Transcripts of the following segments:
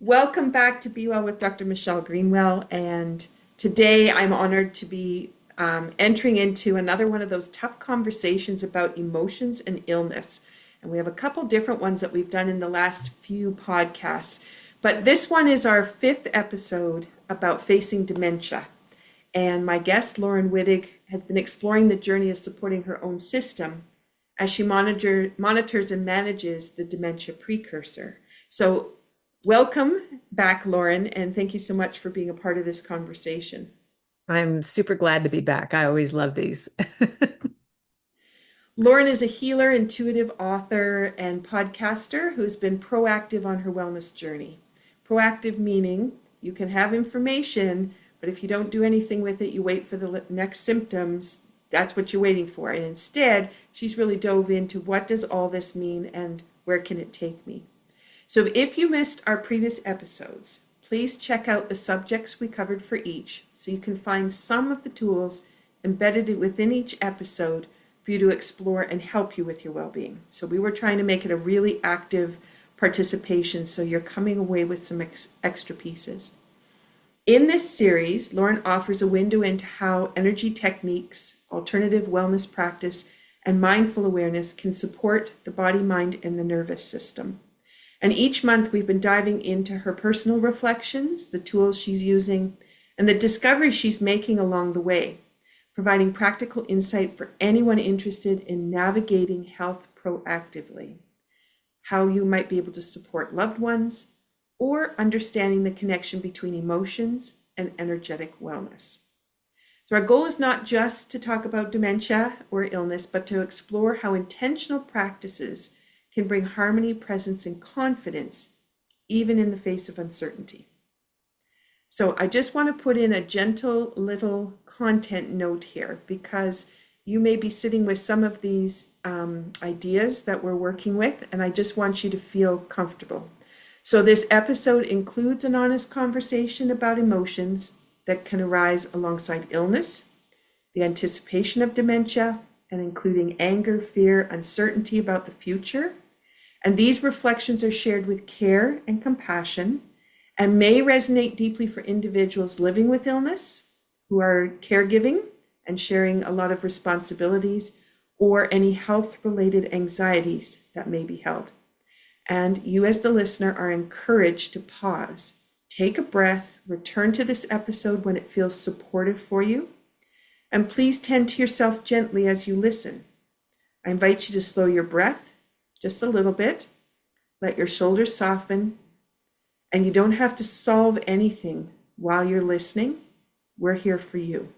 Welcome back to Be Well with Dr. Michelle Greenwell. And today I'm honored to be entering into another one of those tough conversations about emotions and illness. And we have a couple different ones that we've done in the last few podcasts. But this one is our fifth episode about facing dementia. And my guest, Laurin Wittig, has been exploring the journey of supporting her own system as she monitors and manages the dementia precursor. So welcome back, Laurin, and thank you so much for being a part of this conversation. I'm super glad to be back. I always love these. Laurin is a healer, intuitive author, and podcaster who's been proactive on her wellness journey. Proactive meaning you can have information, but if you don't do anything with it, you wait for the next symptoms. That's what you're waiting for. And instead, she's really dove into what does all this mean and where can it take me? So if you missed our previous episodes, please check out the subjects we covered for each so you can find some of the tools embedded within each episode for you to explore and help you with your well-being. So we were trying to make it a really active participation so you're coming away with some extra pieces. In this series, Laurin offers a window into how energy techniques, alternative wellness practice, and mindful awareness can support the body, mind, and the nervous system. And each month we've been diving into her personal reflections, the tools she's using, and the discoveries she's making along the way, providing practical insight for anyone interested in navigating health proactively, how you might be able to support loved ones, or understanding the connection between emotions and energetic wellness. So our goal is not just to talk about dementia or illness, but to explore how intentional practices can bring harmony, presence, and confidence, even in the face of uncertainty. So I just want to put in a gentle little content note here because you may be sitting with some of these ideas that we're working with, and I just want you to feel comfortable. So this episode includes an honest conversation about emotions that can arise alongside illness, the anticipation of dementia, and including anger, fear, uncertainty about the future. And these reflections are shared with care and compassion and may resonate deeply for individuals living with illness, who are caregiving and sharing a lot of responsibilities, or any health-related anxieties that may be held. And you as the listener are encouraged to pause, take a breath, return to this episode when it feels supportive for you, and please tend to yourself gently as you listen. I invite you to slow your breath just a little bit, let your shoulders soften, and you don't have to solve anything while you're listening. We're here for you.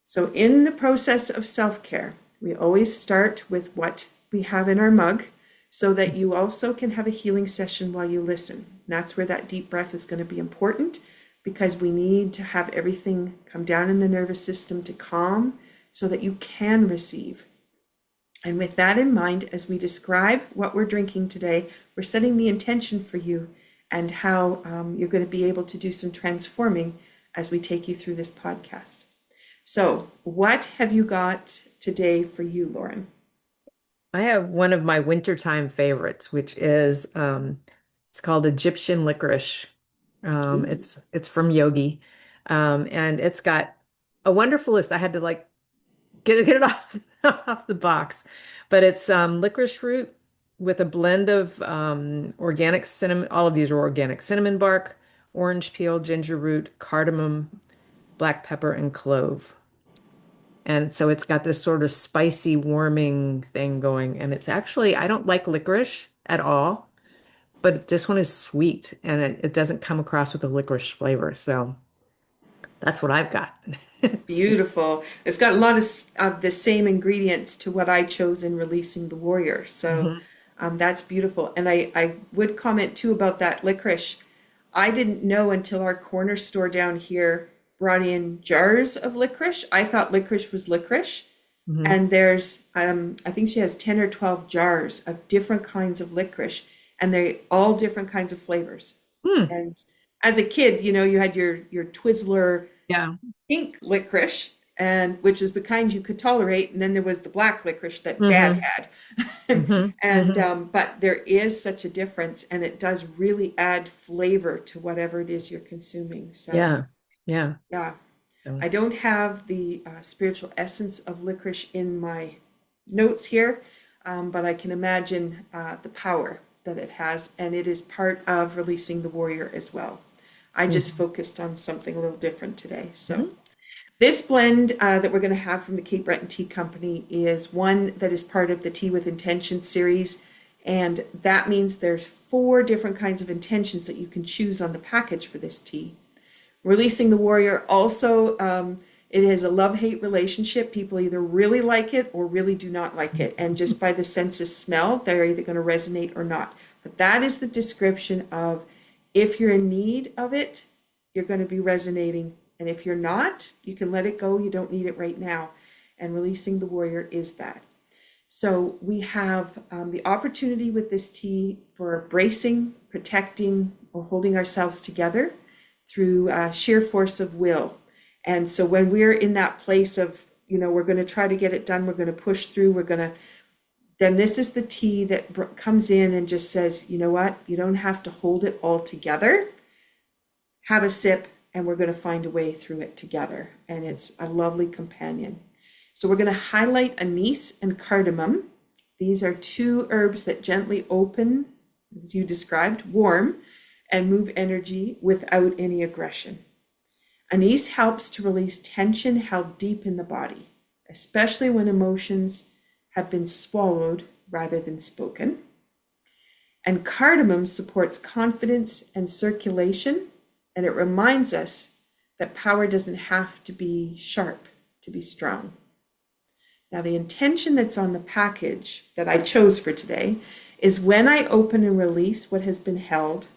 So in the process of self-care, we always start with what we have in our mug so that you also can have a healing session while you listen. And that's where that deep breath is going to be important because we need to have everything come down in the nervous system to calm so that you can receive. And with that in mind, as we describe what we're drinking today, we're setting the intention for you and how you're going to be able to do some transforming as we take you through this podcast. So what have you got today for you, Laurin? I have one of my wintertime favorites, which is it's called Egyptian licorice. It's from Yogi, and it's got a wonderful list. I had to like get it off off the box, but it's licorice root with a blend of organic cinnamon. All of these are organic cinnamon bark, orange peel, ginger root, cardamom, black pepper, and clove. And so it's got this sort of spicy, warming thing going. And it's actually, I don't like licorice at all, but this one is sweet and it doesn't come across with a licorice flavor. So that's what I've got. Beautiful. It's got a lot of the same ingredients to what I chose in Releasing the Warrior. So Mhm. that's beautiful. And I would comment too about that licorice. I didn't know until our corner store down here brought in jars of licorice. I thought licorice was licorice. Mhm. And there's, I think she has 10 or 12 jars of different kinds of licorice, and they all different kinds of flavors. Hmm. And as a kid, you know, you had your Twizzler Yeah. pink licorice, and which is the kind you could tolerate, and then there was the black licorice that Dad Hmm. had. Hmm. And Hmm. but there is such a difference, and it does really add flavor to whatever it is you're consuming. So Yeah. Yeah. yeah, So, I don't have the spiritual essence of licorice in my notes here, but I can imagine the power that it has, and it is part of releasing the warrior as well. I just mhm. focused on something a little different today. So Mhm. this blend that we're going to have from the Cape Breton Tea Company is one that is part of the Tea with Intention series, and that means there's 4 different kinds of intentions that you can choose on the package for this tea. Releasing the Warrior also, it is a love-hate relationship. People either really like it or really do not like it. And just by the sense of smell, they're either going to resonate or not. But that is the description of if you're in need of it, you're going to be resonating. And if you're not, you can let it go. You don't need it right now. And Releasing the Warrior is that. So we have the opportunity with this tea for bracing, protecting, or holding ourselves together through sheer force of will. And so when we're in that place of, we're going to try to get it done, we're going to push through, then this is the tea that comes in and just says, you know what, you don't have to hold it all together. Have a sip, and we're going to find a way through it together. And it's a lovely companion. So we're going to highlight anise and cardamom. These are 2 herbs that gently open, as you described, warm, and move energy without any aggression. Anise helps to release tension held deep in the body, especially when emotions have been swallowed rather than spoken. And cardamom supports confidence and circulation, and it reminds us that power doesn't have to be sharp to be strong. Now, the intention that's on the package that I chose for today is when I open and release what has been held,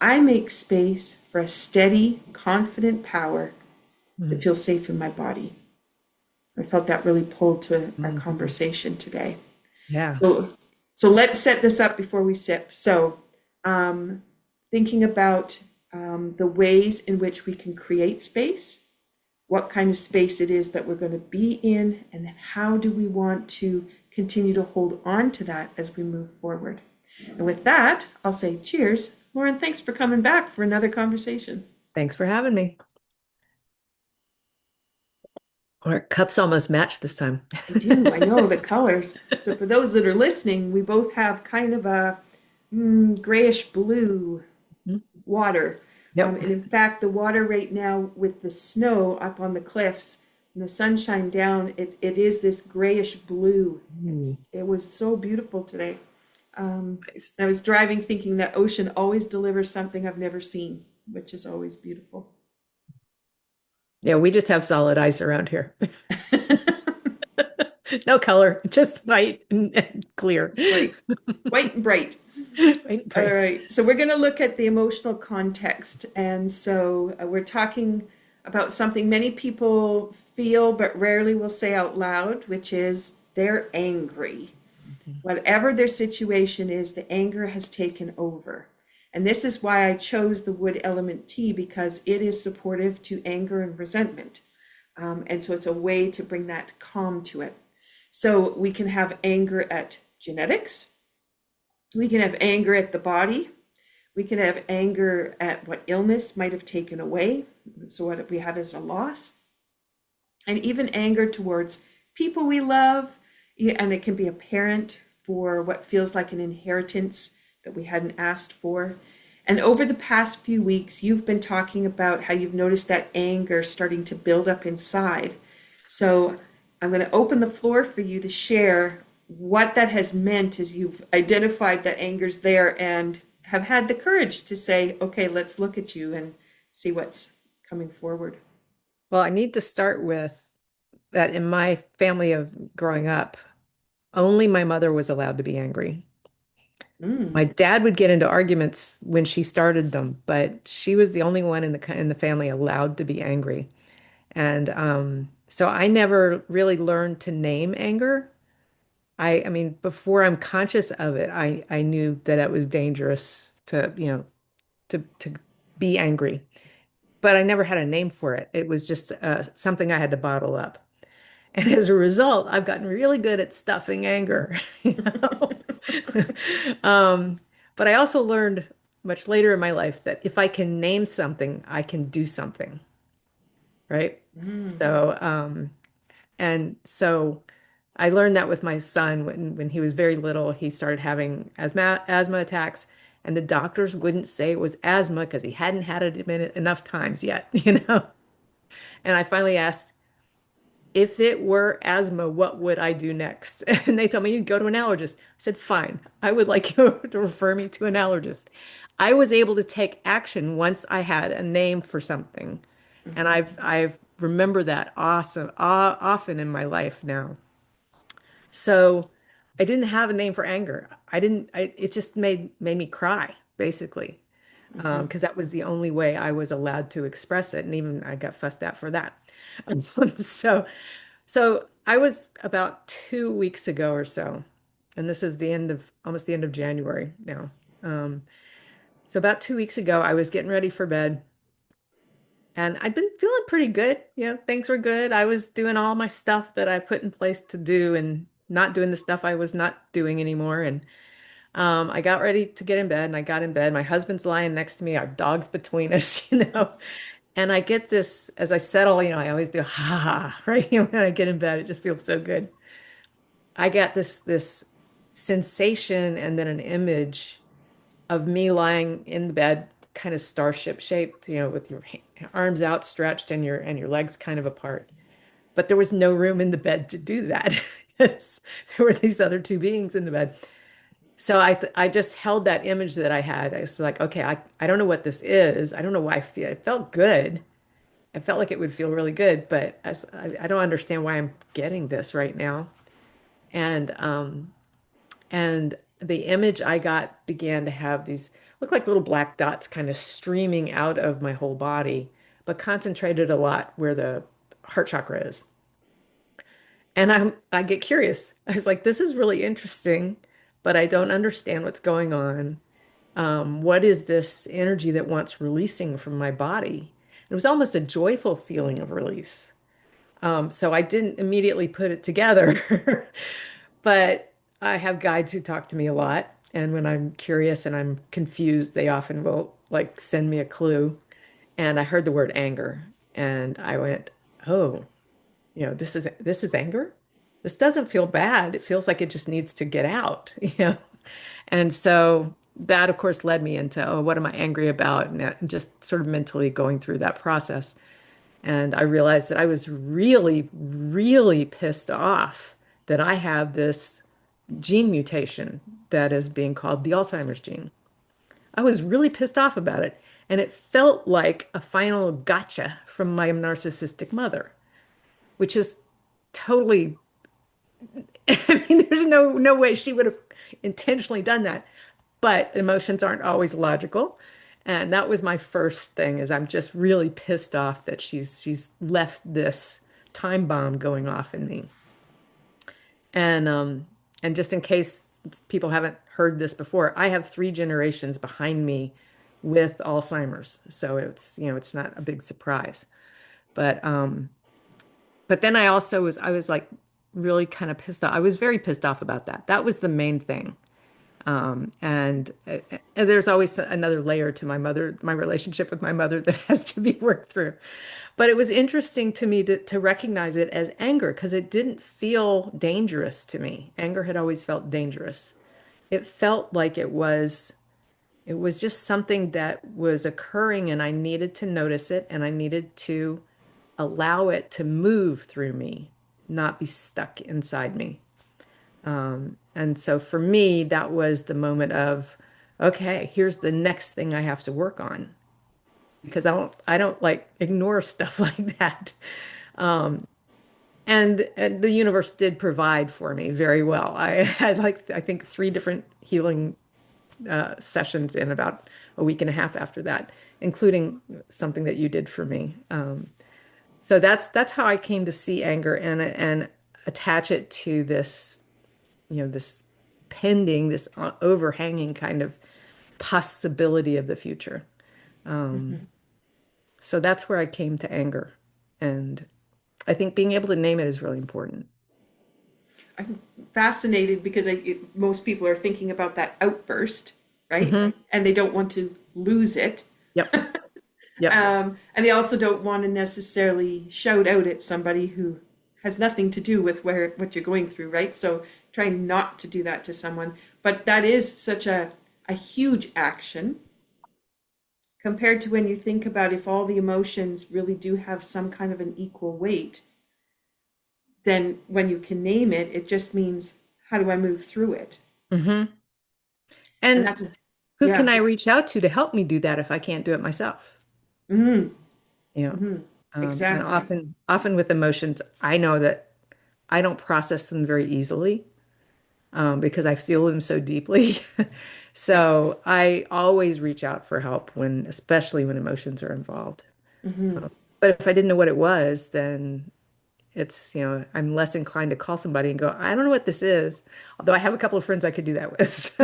I make space for a steady, confident power that Mhm. feels safe in my body. I felt that really pulled to our Mhm. conversation today. Yeah. So, so let's set this up before we sip. So, um, thinking about the ways in which we can create space, what kind of space it is that we're going to be in, and then how do we want to continue to hold on to that as we move forward. And with that, I'll say cheers. Laurin, thanks for coming back for another conversation. Thanks for having me. Our cups almost match this time. They do, I know the colors. So for those that are listening, we both have kind of a grayish blue Mhm. water. Yep. And in fact, the water right now with the snow up on the cliffs and the sunshine down, it is this grayish blue. Ooh, It was so beautiful today. nice. I was driving thinking that ocean always delivers something I've never seen, which is always beautiful. Yeah, we just have solid ice around here. No color, just white and clear. Bright, white and bright. White and All bright. right, so we're going to look at the emotional context. And so we're talking about something many people feel but rarely will say out loud, which is they're angry. Mhm. Whatever their situation is, the anger has taken over. And this is why I chose the wood element tea, because it is supportive to anger and resentment. And so it's a way to bring that calm to it. So we can have anger at genetics, we can have anger at the body, we can have anger at what illness might have taken away. So what we have is a loss, and even anger towards people we love. Yeah, and it can be a parent for what feels like an inheritance that we hadn't asked for. And over the past few weeks, you've been talking about how you've noticed that anger starting to build up inside. So I'm going to open the floor for you to share what that has meant as you've identified that anger's there and have had the courage to say, okay, let's look at you and see what's coming forward. Well, I need to start with that in my family of growing up, only my mother was allowed to be angry. Mm. My dad would get into arguments when she started them, but she was the only one in the family allowed to be angry. And so I never really learned to name anger. I mean, before I'm conscious of it, I knew that it was dangerous to, to be angry. But I never had a name for it. It was just something I had to bottle up. And as a result, I've gotten really good at stuffing anger. you know? But I also learned much later in my life that if I can name something, I can do something, right? Mm. So I learned that with my son when he was very little, he started having asthma attacks, and the doctors wouldn't say it was asthma because he hadn't had it enough times yet, And I finally asked, if it were asthma, what would I do next? And they told me you'd go to an allergist. I said, fine, I would like you to refer me to an allergist. I was able to take action once I had a name for something. And Mhm. I've remember that often in my life now. So I didn't have a name for anger. It just made me cry, basically. Mhm. Because that was the only way I was allowed to express it. And even I got fussed at for that. So so I was about 2 weeks ago or so, and this is almost the end of January now. Um, so about 2 weeks ago, I was getting ready for bed, and I'd been feeling pretty good. Things were good. I was doing all my stuff that I put in place to do, and not doing the stuff I was not doing anymore. And I got ready to get in bed, and I got in bed. My husband's lying next to me. Our dog's between us, And I get this as I settle. I always do ha ha, ha, right? When I get in bed, it just feels so good. I got this sensation and then an image of me lying in the bed, kind of starship shaped, with your arms outstretched and your legs kind of apart. But there was no room in the bed to do that. Yes, there were these other two beings in the bed. So I just held that image that I had. I was like, okay, I don't know what this is. I don't know why I feel. It felt good. I felt like it would feel really good, but I don't understand why I'm getting this right now. And and the image I got began to have these look like little black dots kind of streaming out of my whole body, but concentrated a lot where the heart chakra is. And I get curious. I was like, this is really interesting, but I don't understand what's going on. What is this energy that wants releasing from my body? It was almost a joyful feeling of release. So I didn't immediately put it together, but I have guides who talk to me a lot. And when I'm curious and I'm confused, they often will like send me a clue. And I heard the word anger and I went, oh, this is anger. This doesn't feel bad. It feels like it just needs to get out, And so that, of course, led me into, oh, what am I angry about? And just sort of mentally going through that process. And I realized that I was really, really pissed off that I have this gene mutation that is being called the Alzheimer's gene. I was really pissed off about it. And it felt like a final gotcha from my narcissistic mother, which is totally, I mean, there's no way she would have intentionally done that. But emotions aren't always logical. And that was my first thing is I'm just really pissed off that she's left this time bomb going off in me. And just in case people haven't heard this before, I have three generations behind me with Alzheimer's. So it's not a big surprise. But then I was like really kind of pissed off. I was very pissed off about that. That was the main thing. And there's always another layer to my relationship with my mother that has to be worked through. But it was interesting to me to recognize it as anger because it didn't feel dangerous to me. Anger had always felt dangerous. It felt like it was just something that was occurring and I needed to notice it and I needed to allow it to move through me, not be stuck inside me. And so for me, that was the moment of, okay, here's the next thing I have to work on because I don't like ignore stuff like that. And the universe did provide for me very well. I had like I think three different healing sessions in about a week and a half after that, including something that you did for me. So that's how I came to see anger and attach it to this pending, this overhanging kind of possibility of the future. Mhm. So that's where I came to anger. And I think being able to name it is really important. I'm fascinated because most people are thinking about that outburst, right? Hmm. And they don't want to lose it. Yep. Yep. And they also don't want to necessarily shout out at somebody who has nothing to do with what you're going through, right? So trying not to do that to someone. But that is such a huge action compared to when you think about if all the emotions really do have some kind of an equal weight, then when you can name it, it just means how do I move through it? Hmm. And And that's, who can yeah. I reach out to help me do that if I can't do it myself? Mm, You know, hmm. and Exactly. often with emotions, I know that I don't process them very easily, because I feel them so deeply. Yeah. So I always reach out for help especially when emotions are involved. Hmm. But if I didn't know what it was, then I'm less inclined to call somebody and go, I don't know what this is. Although I have a couple of friends I could do that with.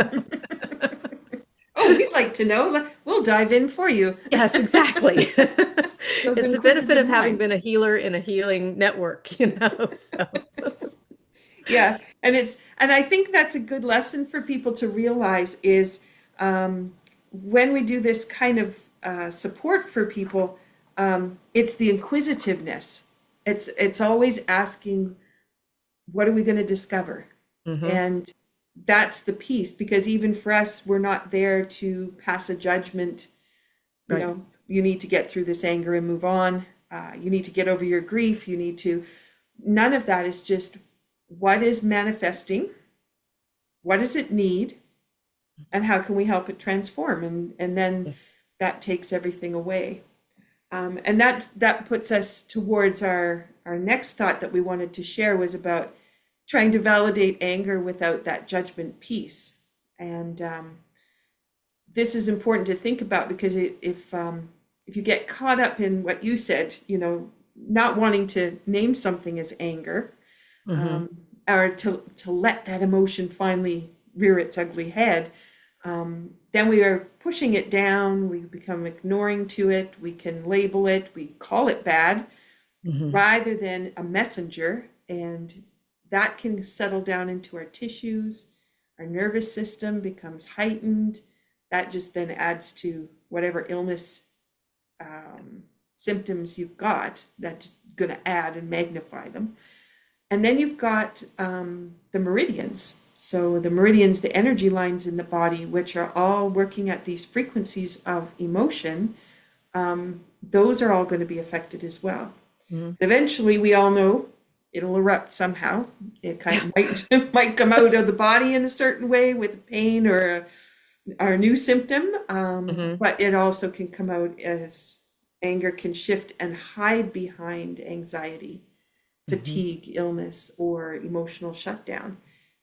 Oh, we'd like to know. We'll dive in for you. Yes, exactly. Those It's the benefit inquisitive of having minds. been a healer in a healing network. So. Yeah, and I think that's a good lesson for people to realize is when we do this kind of support for people, it's the inquisitiveness. It's always asking, what are we going to discover? Hmm. And that's the piece, because even for us, we're not there to pass a judgment. You Right. know, you need to get through this anger and move on. You need to get over your grief. You need to, none of that is just what is manifesting, what does it need, and how can we help it transform? And then Yeah. that takes everything away. And that puts us towards our next thought that we wanted to share was about trying to validate anger without that judgment piece. And this is important to think about because if you get caught up in what you said, not wanting to name something as anger, Hmm. or to let that emotion finally rear its ugly head, then we are pushing it down. We become ignoring to it. We can label it. We call it bad Hmm. rather than a messenger, and that can settle down into our tissues. Our nervous system becomes heightened. That just then adds to whatever illness symptoms you've got. That's just going to add and magnify them. And then you've got the meridians. So the meridians, the energy lines in the body, which are all working at these frequencies of emotion, those are all going to be affected as well. Hmm. Eventually, we all know it'll erupt somehow. It kind Yeah. of might come out of the body in a certain way with pain or a new symptom, Hmm. but it also can come out as anger can shift and hide behind anxiety, Hmm. fatigue, illness, or emotional shutdown.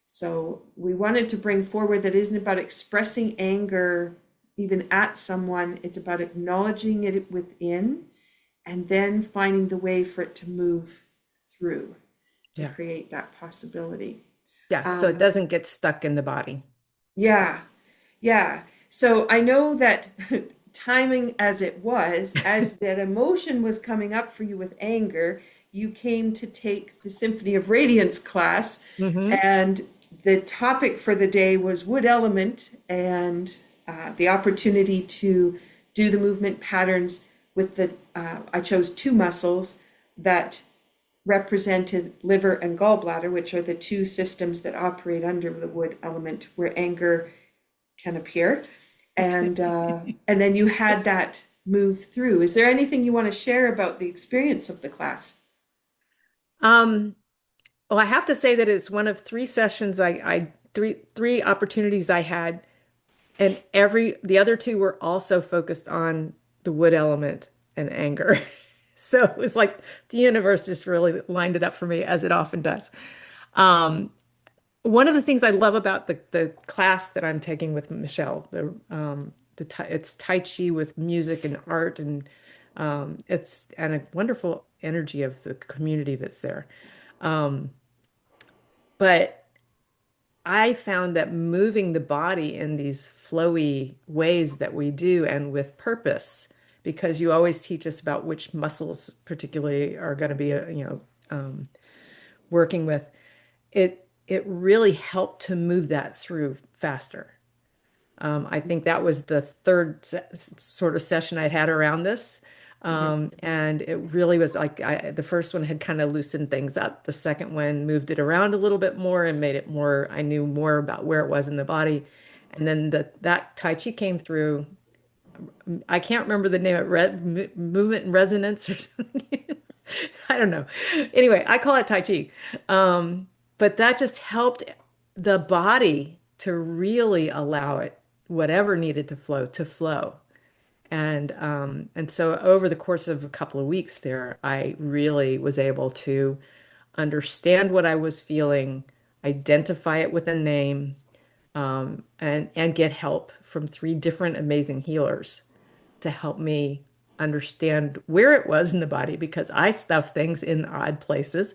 So we wanted to bring forward that isn't about expressing anger even at someone, it's about acknowledging it within and then finding the way for it to move through to Yeah. create that possibility. Yeah. So it Um, doesn't get stuck in the body. yeah, yeah. So I know that timing as it was, as that emotion was coming up for you with anger, you came to take the Symphony of Radiance class, Hmm. and the topic for the day was wood element and the opportunity to do the movement patterns with I chose two muscles that represented liver and gallbladder, which are the two systems that operate under the wood element where anger can appear. And then you had that move through. Is there anything you want to share about the experience of the class? Um, well, I have to say that it's one of three sessions three opportunities I had, and the other two were also focused on the wood element and anger. So it was like the universe just really lined it up for me, as it often does. Um, One of the things I love about the class that I'm taking with Michelle, it's Tai Chi with music and art, and it's and a wonderful energy of the community that's there. Um, but I found that moving the body in these flowy ways that we do and with purpose because you always teach us about which muscles particularly are going to be, working with. It really helped to move that through faster. I think that was the third sort of session I'd had around this. Mhm. And it really was like the first one had kind of loosened things up. The second one moved it around a little bit more and made it more, I knew more about where it was in the body. And then that Tai Chi came through. I can't remember the name of movement and resonance or something. I don't know. Anyway, I call it Tai Chi. But that just helped the body to really allow it, whatever needed to flow. And so over the course of a couple of weeks there, I really was able to understand what I was feeling, identify it with a name, and get help from three different amazing healers to help me understand where it was in the body because I stuff things in odd places.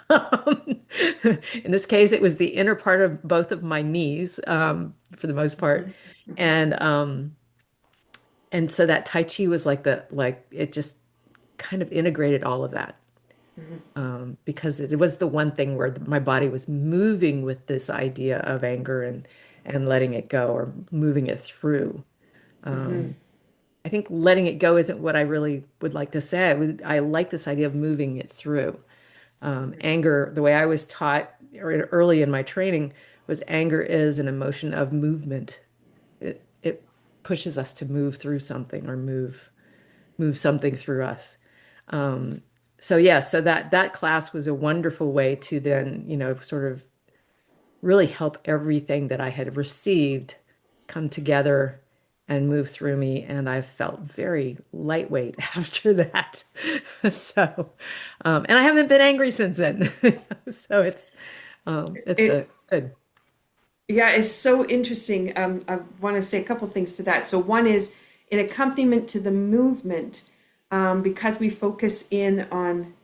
Um, in this case, it was the inner part of both of my knees, for the most part. Mhm. Mhm. And and so that Tai Chi was like it just kind of integrated all of that. Mhm. Because it was the one thing where my body was moving with this idea of anger and letting it go or moving it through. Mhm. Um, I think letting it go isn't what I really would like to say. I like this idea of moving it through. Anger, the way I was taught early in my training, was anger is an emotion of movement. It pushes us to move through something or move something through us. Um, so yeah, so that class was a wonderful way to then, sort of really help everything that I had received come together and move through me. And I felt very lightweight after that. So, and I haven't been angry since then. So It it's good. Yeah, it's so interesting. I want to say a couple things to that. So one is in accompaniment to the movement, because we focus in on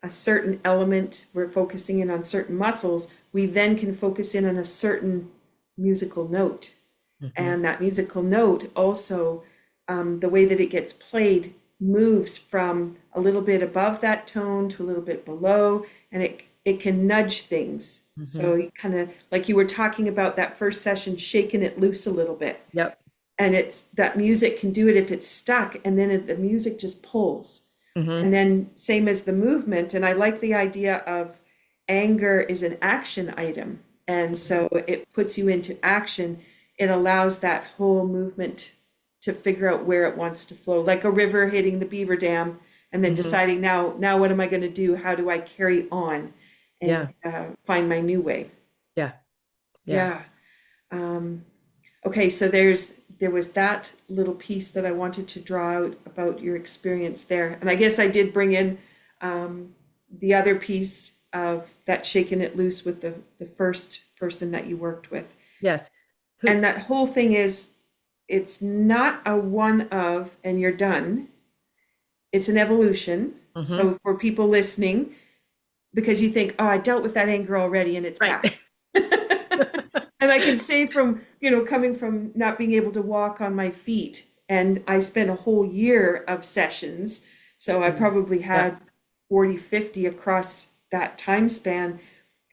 a certain element, we're focusing in on certain muscles, we then can focus in on a certain musical note. Hmm. And that musical note also, the way that it gets played moves from a little bit above that tone to a little bit below, and it can nudge things. Hmm. So you kind of like you were talking about that first session, shaking it loose a little bit, Yep. and it's that music can do it if it's stuck, and then the music just pulls. Hmm. And then same as the movement, and I like the idea of anger is an action item, and so it puts you into action. It allows that whole movement to figure out where it wants to flow, like a river hitting the beaver dam, and then Hmm. deciding now what am I going to do? How do I carry on and Yeah. find my new way? Yeah. Yeah. Yeah. Um, Okay, so there was that little piece that I wanted to draw out about your experience there. And I guess I did bring in the other piece of that shaking it loose with the first person that you worked with. Yes. Who? And that whole thing is it's not a one of and you're done. It's an evolution. Hmm. So for people listening, because you think, oh, I dealt with that anger already and it's Right. past. And I can say from, coming from not being able to walk on my feet, and I spent a whole year of sessions. So I probably Yeah. had 40, 50 across that time span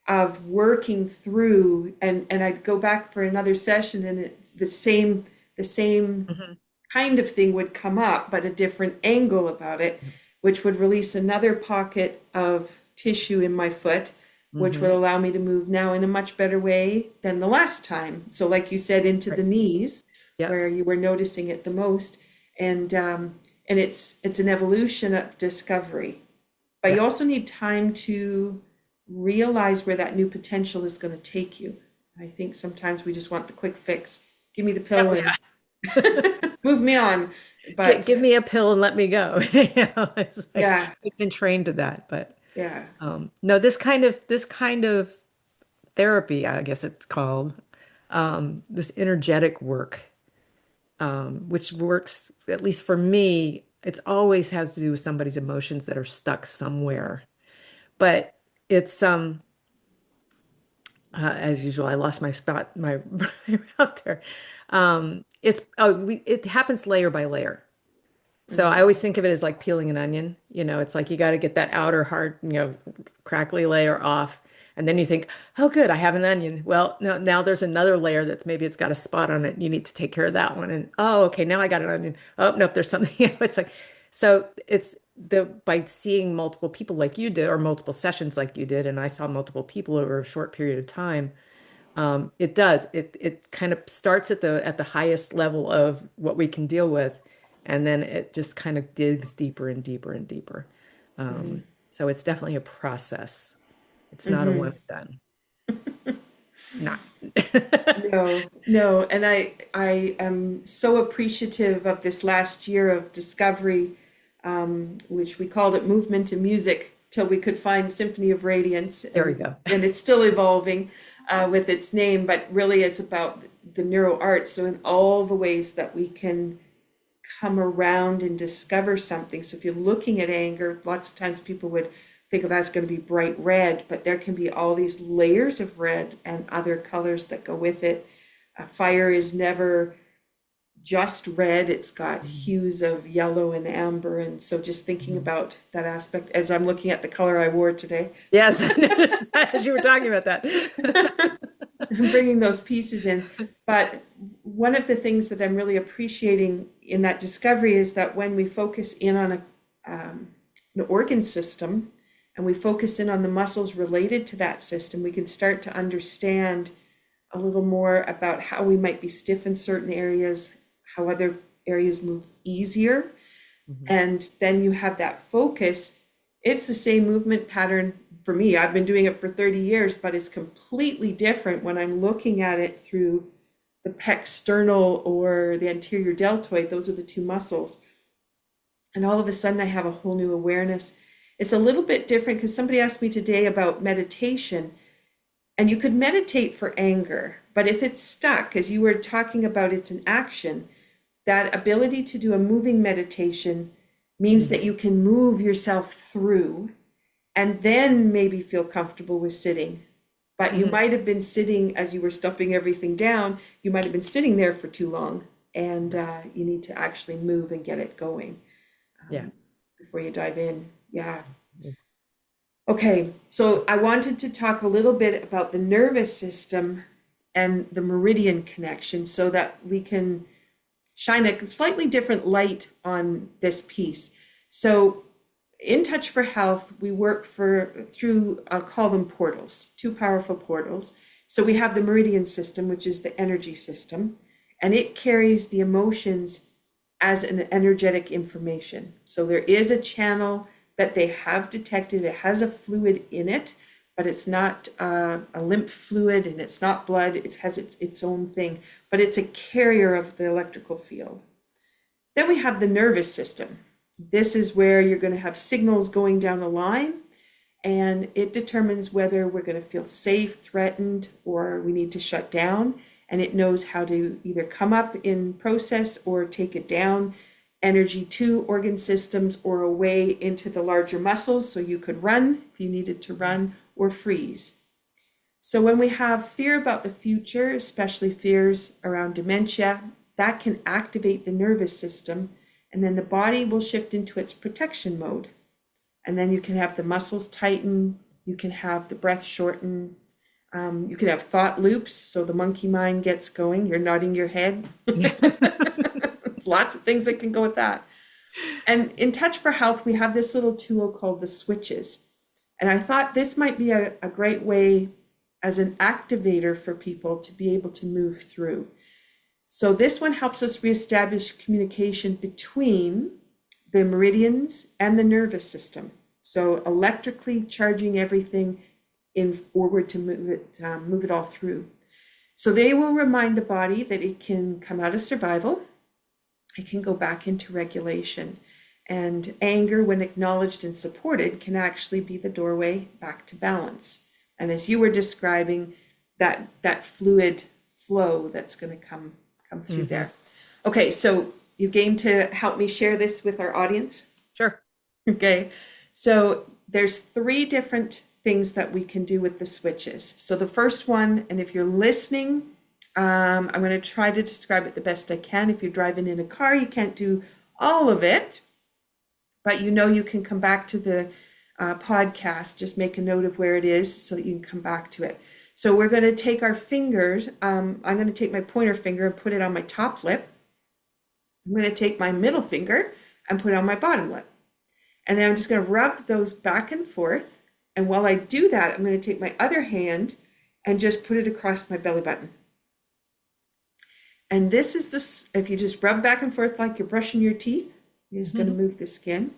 of working through, and I'd go back for another session and it's the same Hmm. kind of thing would come up, but a different angle about it, which would release another pocket of tissue in my foot, which would Hmm. allow me to move now in a much better way than the last time. So, like you said, into Right. the knees, Yep. where you were noticing it the most, and it's an evolution of discovery. But you Yep. also need time to realize where that new potential is going to take you. I think sometimes we just want the quick fix. Give me the pill Oh, and yeah. move me on. But Give me a pill and let me go. It's like yeah, we've been trained to that, but yeah. no, this kind of therapy, I guess it's called, this energetic work, which works at least for me. It's always has to do with somebody's emotions that are stuck somewhere. But it's as usual, I lost my spot, my out there. It happens layer by layer. So I always think of it as like peeling an onion. It's like you got to get that outer hard, crackly layer off. And then you think, oh, good, I have an onion. Well, no, now there's another layer that's maybe it's got a spot on it. You need to take care of that one. And oh, okay, now I got an onion. Oh, nope, there's something. It's like, so it's by seeing multiple people like you did, or multiple sessions like you did, and I saw multiple people over a short period of time. It does. It kind of starts at the highest level of what we can deal with, and then it just kind of digs deeper and deeper and deeper. Mm-hmm. So it's definitely a process. It's not a Mm-hmm. one and done. Not. No, no, and I am so appreciative of this last year of discovery, which we called it movement and music till we could find Symphony of Radiance, There we go. and it's still evolving with its name, but really it's about the neuro arts. So in all the ways that we can come around and discover something. So if you're looking at anger, lots of times people would think of that's going to be bright red, but there can be all these layers of red and other colors that go with it. Fire is never just red, it's got hues of yellow and amber. And so just thinking about that aspect as I'm looking at the color I wore today, Yes, I noticed that as you were talking about that. I'm bringing those pieces in. But one of the things that I'm really appreciating in that discovery is that when we focus in on an organ system, and we focus in on the muscles related to that system, we can start to understand a little more about how we might be stiff in certain areas, how other areas move easier. Mhm. And then you have that focus. It's the same movement pattern for me. I've been doing it for 30 years, but it's completely different when I'm looking at it through the pec sternal or the anterior deltoid. Those are the two muscles. And all of a sudden I have a whole new awareness. It's a little bit different because somebody asked me today about meditation, and you could meditate for anger, but if it's stuck, as you were talking about, it's an action, that ability to do a moving meditation means that you can move yourself through and then maybe feel comfortable with sitting. But you might have been sitting as you were stuffing everything down, you might have been sitting there for too long, and you need to actually move and get it going Yeah. before you dive in. Yeah. Okay, so I wanted to talk a little bit about the nervous system and the meridian connection so that we can shine a slightly different light on this piece. So in Touch for Health, we work through, I'll call them portals, two powerful portals. So we have the meridian system, which is the energy system, and it carries the emotions as an energetic information. So there is a channel that they have detected. It has a fluid in it, but it's not a lymph fluid and it's not blood. It has its own thing, but it's a carrier of the electrical field. Then we have the nervous system. This is where you're going to have signals going down a line, and it determines whether we're going to feel safe, threatened, or we need to shut down. And it knows how to either come up in process or take it down, energy to organ systems or away into the larger muscles, so you could run if you needed to run, or freeze. So when we have fear about the future, especially fears around dementia, that can activate the nervous system, and then the body will shift into its protection mode. And then you can have the muscles tighten, you can have the breath shorten, you can have thought loops, so the monkey mind gets going. You're nodding your head. There's lots of things that can go with that. And in Touch for Health, we have this little tool called the switches. And I thought this might be a great way as an activator for people to be able to move through. So this one helps us reestablish communication between the meridians and the nervous system. So electrically charging everything in forward to move it all through. So they will remind the body that it can come out of survival, it can go back into regulation, and anger, when acknowledged and supported, can actually be the doorway back to balance. And as you were describing, that fluid flow that's going to come through there. Okay, so you game to help me share this with our audience? Sure. Okay, so there's 3 different things that we can do with the switches. So the first one, and if you're listening, I'm going to try to describe it the best I can. If you're driving in a car, you can't do all of it, but you know you can come back to the podcast. Just make a note of where it is so that you can come back to it. So we're going to take our fingers. I'm going to take my pointer finger and put it on my top lip. I'm going to take my middle finger and put it on my bottom lip. And then I'm just going to rub those back and forth. And while I do that, I'm going to take my other hand and just put it across my belly button. And this is this, if you just rub back and forth like you're brushing your teeth, you're just going to move the skin.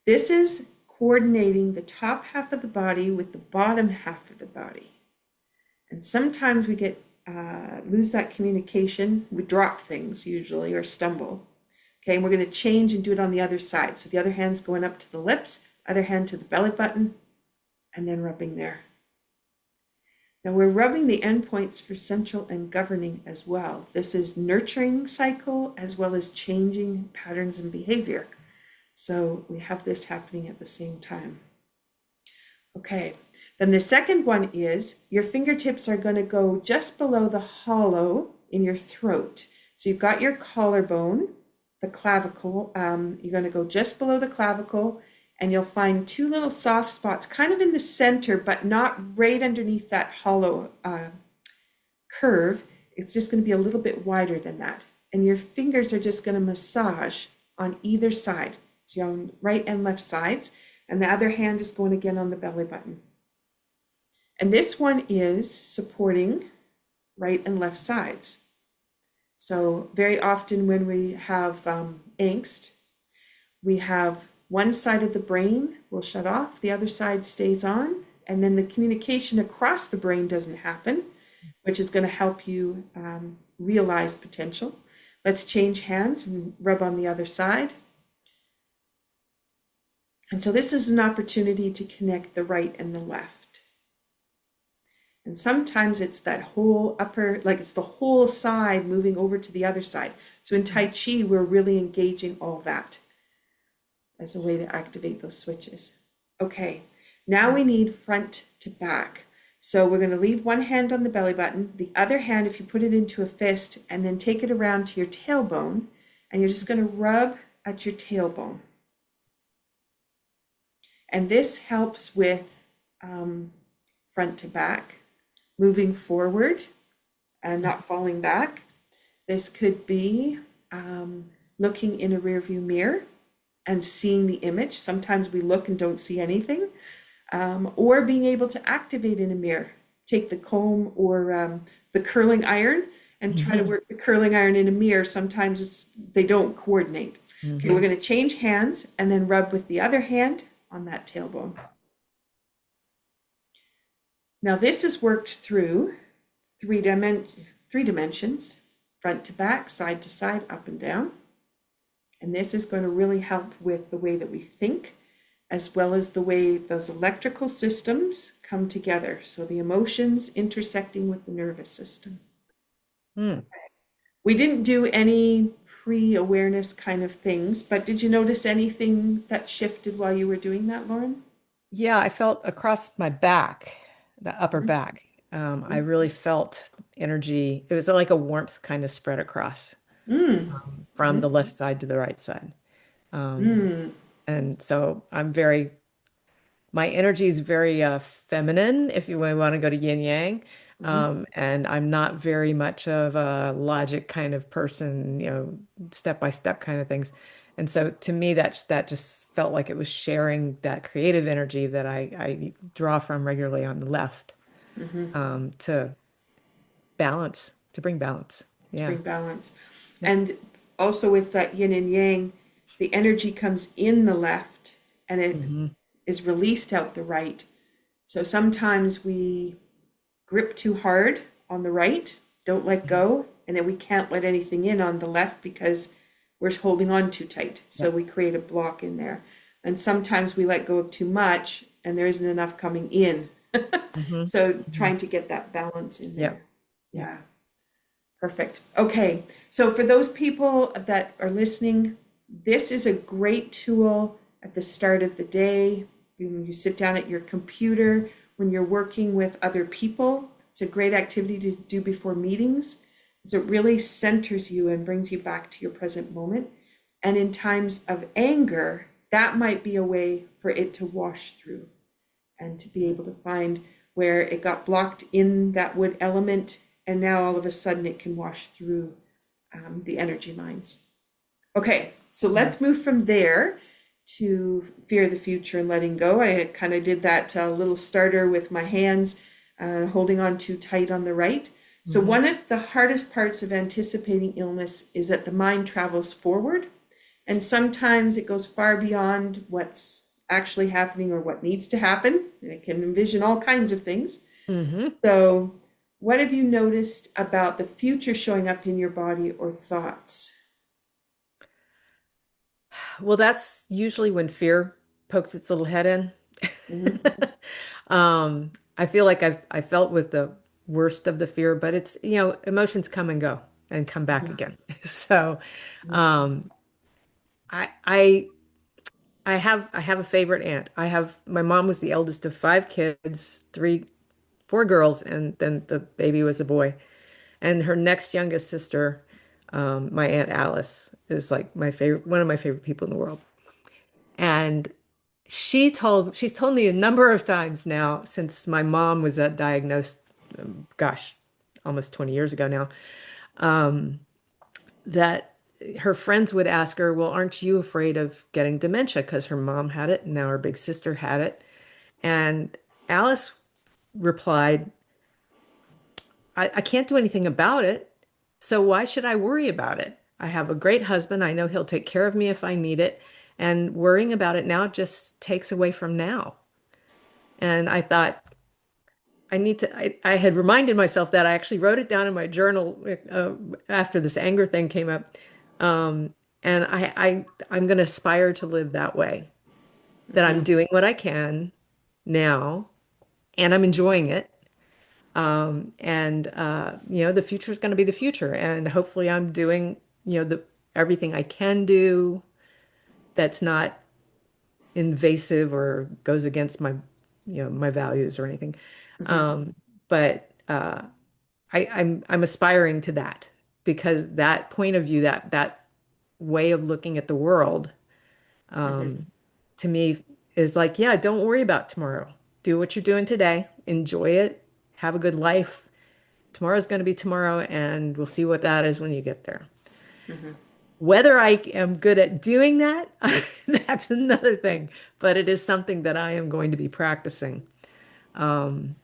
This is coordinating the top half of the body with the bottom half of the body. And sometimes we get lose that communication. We drop things usually or stumble. Okay, and we're going to change and do it on the other side. So the other hand's going up to the lips, other hand to the belly button, and then rubbing there. Now we're rubbing the endpoints for central and governing as well. This is nurturing cycle as well as changing patterns and behavior. So we have this happening at the same time. Okay, then the second one is your fingertips are going to go just below the hollow in your throat. So you've got your collarbone, the clavicle. You're going to go just below the clavicle, and you'll find two little soft spots kind of in the center, but not right underneath that hollow curve. It's just going to be a little bit wider than that. And your fingers are just going to massage on either side. So you're on right and left sides, and the other hand is going again on the belly button. And this one is supporting right and left sides. So very often when we have angst, we have one side of the brain will shut off, the other side stays on, and then the communication across the brain doesn't happen, which is going to help you realize potential. Let's change hands and rub on the other side. And so this is an opportunity to connect the right and the left. And sometimes it's that whole upper, like it's the whole side moving over to the other side. So in Tai Chi, we're really engaging all that as a way to activate those switches. Okay, now we need front to back. So we're going to leave one hand on the belly button, the other hand, if you put it into a fist, and then take it around to your tailbone, and you're just going to rub at your tailbone. And this helps with front to back, moving forward and not falling back. This could be looking in a rearview mirror and seeing the image. Sometimes we look and don't see anything, or being able to activate in a mirror. Take the comb or the curling iron and try to work the curling iron in a mirror. Sometimes they don't coordinate. Okay, we're going to change hands and then rub with the other hand on that tailbone. Now this is worked through three dimensions, front to back, side to side, up and down. And this is going to really help with the way that we think, as well as the way those electrical systems come together. So the emotions intersecting with the nervous system. We didn't do any pre-awareness kind of things, but did you notice anything that shifted while you were doing that, Laurin? Yeah, I felt across my back, the upper back. I really felt energy. It was like a warmth kind of spread across from the left side to the right side. And so my energy is very feminine, if you want to go to yin yang. And I'm not very much of a logic kind of person, step by step kind of things. And so to me, that just felt like it was sharing that creative energy that I draw from regularly on the left, to balance, to bring balance. Yeah. Bring balance. And also with that yin and yang, the energy comes in the left and it is released out the right. So sometimes we grip too hard on the right, don't let go, and then we can't let anything in on the left because we're holding on too tight. So we create a block in there. And sometimes we let go of too much and there isn't enough coming in. So trying to get that balance in there. Yeah. Perfect. Okay. So for those people that are listening, this is a great tool at the start of the day. When you sit down at your computer, when you're working with other people, it's a great activity to do before meetings. So it really centers you and brings you back to your present moment. And in times of anger, that might be a way for it to wash through and to be able to find where it got blocked in that wood element. And now all of a sudden it can wash through the energy lines. Okay, so let's move from there to fear the future and letting go. I kind of did that little starter with my hands holding on too tight on the right. So Mm-hmm. one of the hardest parts of anticipating illness is that the mind travels forward, and sometimes it goes far beyond what's actually happening or what needs to happen, and it can envision all kinds of things. Mm-hmm. So what have you noticed about the future showing up in your body or thoughts? Well, that's usually when fear pokes its little head in. Mm-hmm, I feel like I felt with the worst of the fear, but it's, emotions come and go and come back mm-hmm, again. So, um, I I I have a favorite aunt. My mom was the eldest of five kids, four girls, and then the baby was a boy. And her next youngest sister, my Aunt Alice, is like one of my favorite people in the world. And she's told me a number of times now since my mom was diagnosed, gosh, almost 20 years ago now, that her friends would ask her, well, aren't you afraid of getting dementia? Because her mom had it and now her big sister had it. And Alice replied, I can't do anything about it. So why should I worry about it? I have a great husband. I know he'll take care of me if I need it. And worrying about it now just takes away from now. And I thought, I had reminded myself that I actually wrote it down in my journal after this anger thing came up. And I'm going to aspire to live that way, that I'm mm-hmm, doing what I can now and I'm enjoying it. The future is going to be the future. And hopefully I'm doing, everything I can do that's not invasive or goes against my values or anything. mm-hmm, But I'm aspiring to that because that point of view, that way of looking at the world, mm-hmm, um, to me is like, yeah, don't worry about tomorrow. Do what you're doing today. Enjoy it. Have a good life. Tomorrow's going to be tomorrow, and we'll see what that is when you get there. mm-hmm, Whether I am good at doing that, that's another thing, but it is something that I am going to be practicing. Um,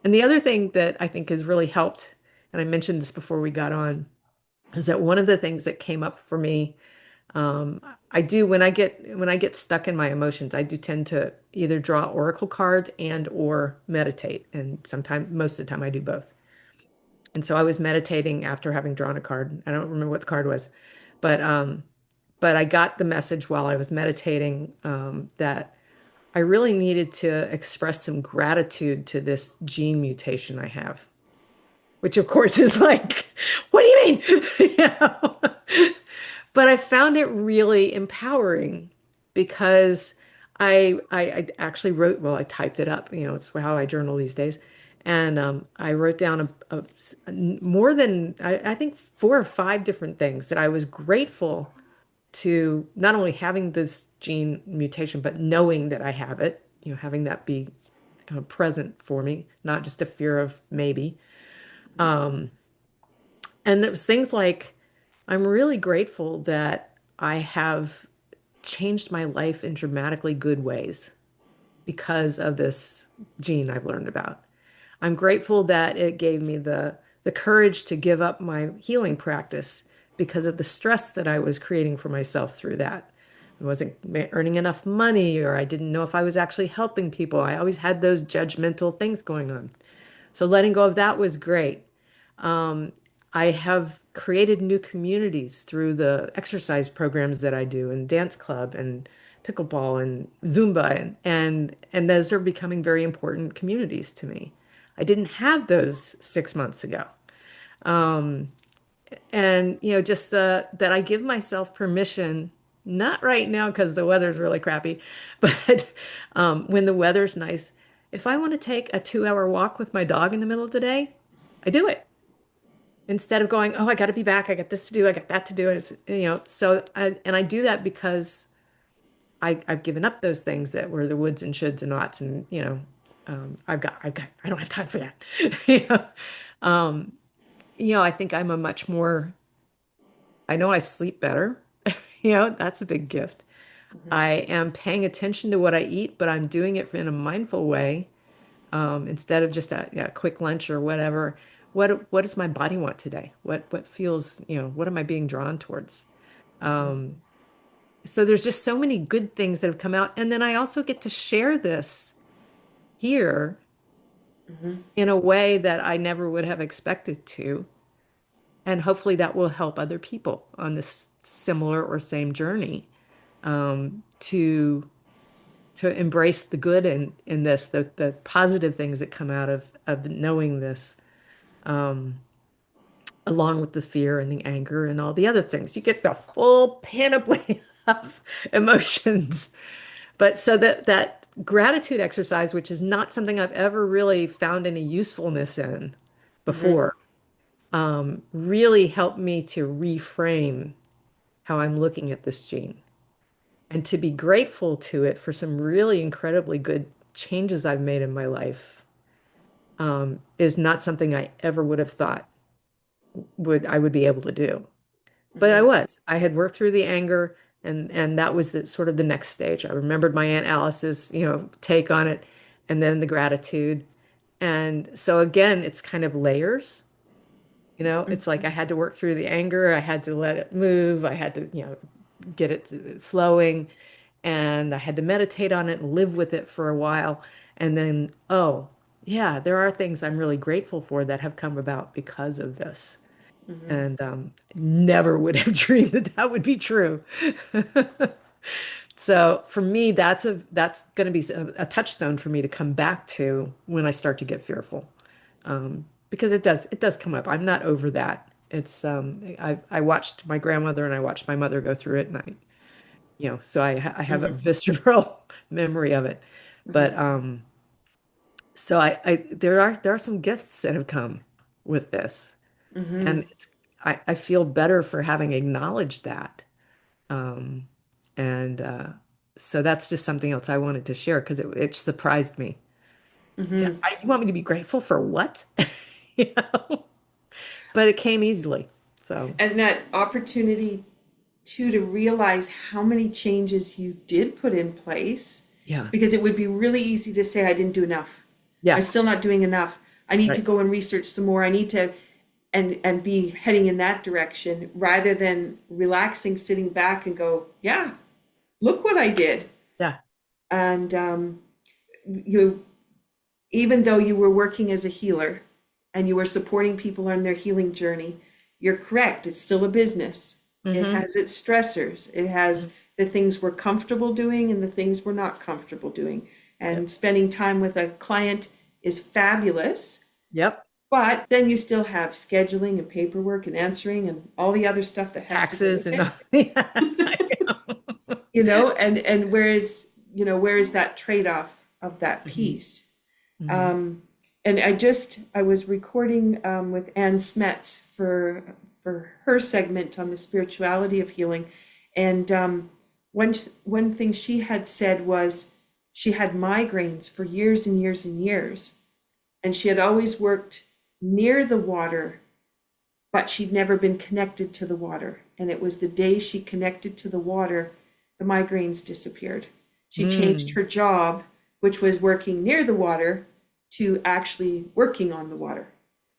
and the other thing that I think has really helped, and I mentioned this before we got on, is that one of the things that came up for me, I do when I get stuck in my emotions, I do tend to either draw oracle cards and or meditate, and sometimes most of the time I do both. And so I was meditating after having drawn a card. I don't remember what the card was, but I got the message while I was meditating that I really needed to express some gratitude to this gene mutation I have, which of course is like, what do you mean? You know? But I found it really empowering because I actually wrote, well, I typed it up, it's how I journal these days. And I wrote down more than, I think, four or five different things that I was grateful to not only having this gene mutation, but knowing that I have it, having that be present for me, not just a fear of maybe. Um, and it was things like, I'm really grateful that I have changed my life in dramatically good ways because of this gene I've learned about. I'm grateful that it gave me the courage to give up my healing practice because of the stress that I was creating for myself through that. I wasn't earning enough money, or I didn't know if I was actually helping people. I always had those judgmental things going on. So letting go of that was great. Um, I have created new communities through the exercise programs that I do and dance club and pickleball and Zumba and those are becoming very important communities to me. I didn't have those 6 months ago. Um, and just that I give myself permission, not right now because the weather's really crappy, but when the weather's nice, if I want to take a 2-hour walk with my dog in the middle of the day, I do it. instead of going, oh, I got to be back. I got this to do. I got that to do. And I do that because I've given up those things that were the woulds and shoulds and oughts, and I don't have time for that. You know, um, I think I'm a much more. I know I sleep better. That's a big gift. Mhm. I am paying attention to what I eat, but I'm doing it in a mindful way, instead of just a quick lunch or whatever. What does my body want today? What feels, what am I being drawn towards? Mhm. Um, so there's just so many good things that have come out. And then I also get to share this here Mhm. in a way that I never would have expected to. And hopefully that will help other people on this similar or same journey, to embrace the good in this, the positive things that come out of knowing this, um, along with the fear and the anger and all the other things. You get the full panoply of emotions. But so that gratitude exercise, which is not something I've ever really found any usefulness in Mhm. before, really helped me to reframe how I'm looking at this gene and to be grateful to it for some really incredibly good changes I've made in my life, is not something I ever would have thought I would be able to do. But I Mhm. was. I had worked through the anger, and that was the sort of the next stage. I remembered my Aunt Alice's, take on it, and then the gratitude. And so again, it's kind of layers. It's like I had to work through the anger, I had to let it move, I had to, get it flowing, and I had to meditate on it and live with it for a while. And then, oh, yeah, there are things I'm really grateful for that have come about because of this. Mhm. And never would have dreamed that that would be true. So for me, that's going to be a touchstone for me to come back to when I start to get fearful, because it does come up. I'm not over that. I watched my grandmother and I watched my mother go through it, and so I have a Mhm. visceral memory of it. Mhm. But so there are some gifts that have come with this, and Mhm. I feel better for having acknowledged that. Um, and so that's just something else I wanted to share because it surprised me. Mhm. You want me to be grateful for what? You know? But it came easily. So And that opportunity too to realize how many changes you did put in place, yeah, because it would be really easy to say I didn't do enough. I'm yeah, still not doing enough. I need to right. go and research some more. I need to and be heading in that direction rather than relaxing, sitting back and go, yeah, look what I did. Yeah. And you, even though you were working as a healer and you were supporting people on their healing journey, you're correct. It's still a business. It Hmm. has its stressors. It has the things we're comfortable doing and the things we're not comfortable doing. Yep. And spending time with a client is fabulous, Yep. but then you still have scheduling and paperwork and answering and all the other stuff that has to go Taxes with and it. yeah, I know. And where is that trade-off of that Mhm. piece? Mhm. Um, and I was recording with Ann Smets for her segment on the spirituality of healing, and one thing she had said was she had migraines for years and years and years, and she had always worked near the water, but she'd never been connected to the water. And it was the day she connected to the water, the migraines disappeared. She changed Mm. her job, which was working near the water, to actually working on the water.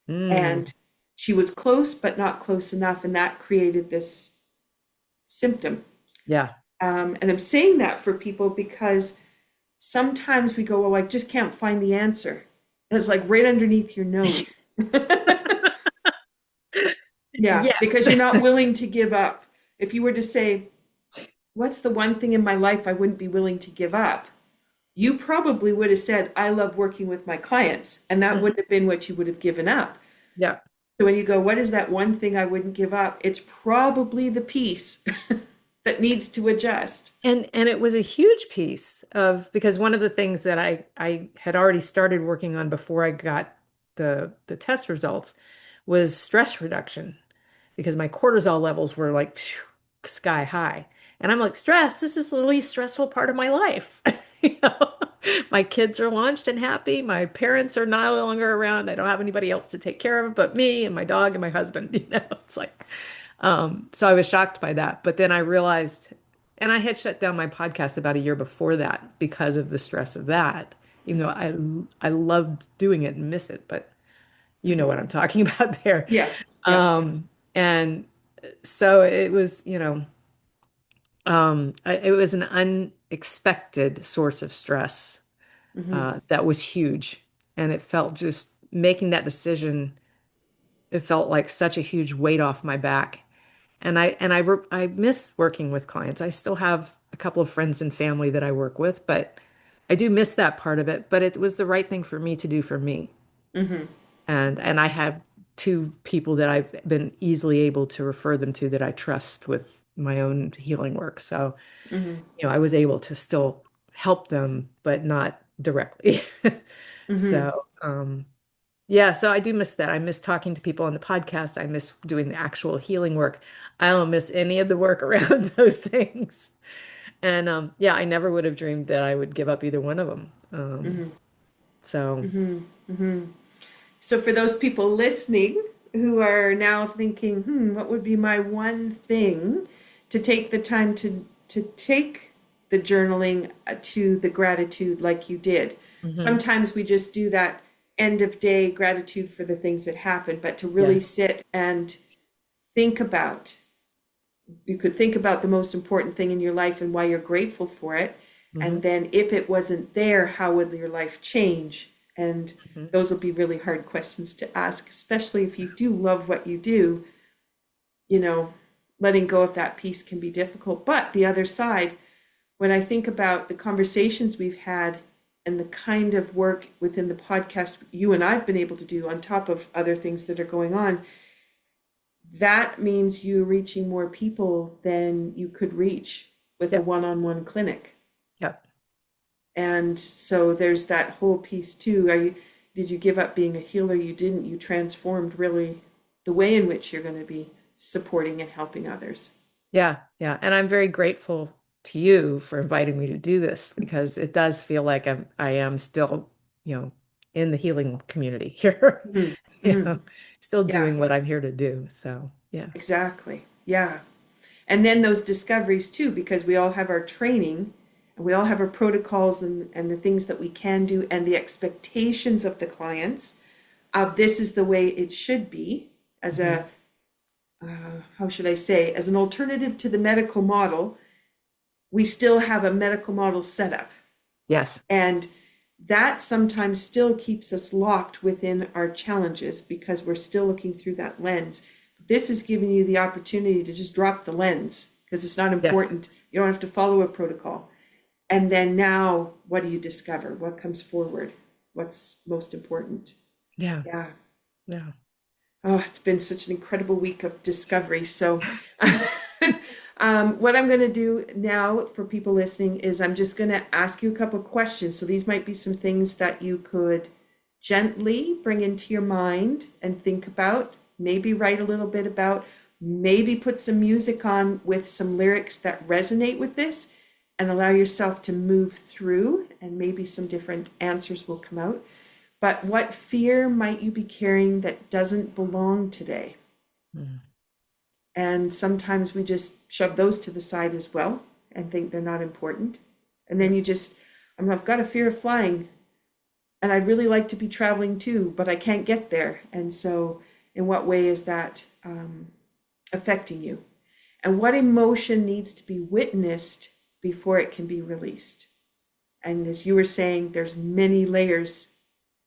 Mm. And she was close, but not close enough. And that created this symptom. Yeah. And I'm saying that for people because sometimes we go, oh, I just can't find the answer. And it's like right underneath your nose. Yeah, Yes. because you're not willing to give up. If you were to say, what's the one thing in my life I wouldn't be willing to give up? You probably would have said, I love working with my clients. And that Mhm. wouldn't have been what you would have given up. Yeah. So when you go, what is that one thing I wouldn't give up? It's probably the piece that needs to adjust. And it was a huge piece of because one of the things that I had already started working on before I got the test results was stress reduction because my cortisol levels were like phew, sky high. And I'm like, stress, this is the least stressful part of my life. You know, my kids are launched and happy. My parents are no longer around. I don't have anybody else to take care of but me and my dog and my husband. You know, it's like, so I was shocked by that. But then I realized, and I had shut down my podcast about a year before that because of the stress of that, even though I loved doing it and miss it, but you know what I'm talking about there. Yeah. Yeah. And so it was, it was an unexpected source of stress Hmm. that was huge. And it felt just making that decision, it felt like such a huge weight off my back. I miss working with clients. I still have a couple of friends and family that I work with, but I do miss that part of it. But it was the right thing for me to do for me. Hmm. And I have two people that I've been easily able to refer them to that I trust with my own healing work. So, Hmm. I was able to still help them, but not directly. Hmm. So, yeah, so I do miss that. I miss talking to people on the podcast. I miss doing the actual healing work. I don't miss any of the work around those things. And yeah, I never would have dreamed that I would give up either one of them. Hmm. So, Hmm. Hmm. So for those people listening who are now thinking, what would be my one thing to take the time to take the journaling to the gratitude like you did. mhm. Sometimes we just do that end of day gratitude for the things that happened, but to really Yeah. sit and think about, you could think about the most important thing in your life and why you're grateful for it. Hmm. And then if it wasn't there, how would your life change? And Hmm. those will be really hard questions to ask, especially if you do love what you do. You know, letting go of that piece can be difficult. But the other side, when I think about the conversations we've had and the kind of work within the podcast you and I've been able to do on top of other things that are going on, that means you're reaching more people than you could reach with a Yep. one-on-one clinic. Yep. And so there's that whole piece too. Did you give up being a healer? You didn't. You transformed really the way in which you're going to be supporting and helping others. Yeah. Yeah. And I'm very grateful to you for inviting me to do this because it does feel like I am still, in the healing community here, Mhm. you Mhm. know, still Yeah, doing what I'm here to do. So, yeah. exactly. Yeah. And then those discoveries too, because we all have our training and we all have our protocols and the things that we can do and the expectations of the clients of this is the way it should be as Hmm. a, how should I say, as an alternative to the medical model, we still have a medical model set up. Yes. And that sometimes still keeps us locked within our challenges because we're still looking through that lens. This is giving you the opportunity to just drop the lens because it's not Yes. important. You don't have to follow a protocol. And then now, what do you discover? What comes forward? What's most important? Yeah. Yeah. Yeah. Oh, it's been such an incredible week of discovery. So, what I'm going to do now for people listening is I'm just going to ask you a couple of questions. So, these might be some things that you could gently bring into your mind and think about, maybe write a little bit about, maybe put some music on with some lyrics that resonate with this, and allow yourself to move through, and maybe some different answers will come out. But what fear might you be carrying that doesn't belong today? Mm. And sometimes we just shove those to the side as well and think they're not important. And then Yep. you just, I've got a fear of flying and I'd really like to be traveling too, but I can't get there. And so, in what way is that affecting you? And what emotion needs to be witnessed before it can be released? And as you were saying, there's many layers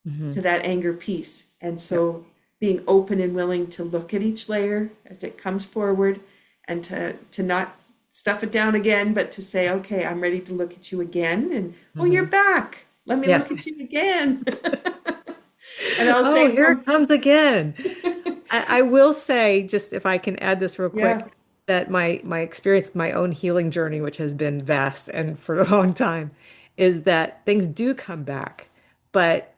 to Hmm. that anger piece. And Yep. so being open and willing to look at each layer as it comes forward and to not stuff it down again, but to say, okay, I'm ready to look at you again. And oh, you're Hmm. back. Let me look Yes. at you again. And I'll Oh, say here from, it comes again. I will say, just if I can add this real yeah, quick, that my experience, my own healing journey, which has been vast and for a long time, is that things do come back, but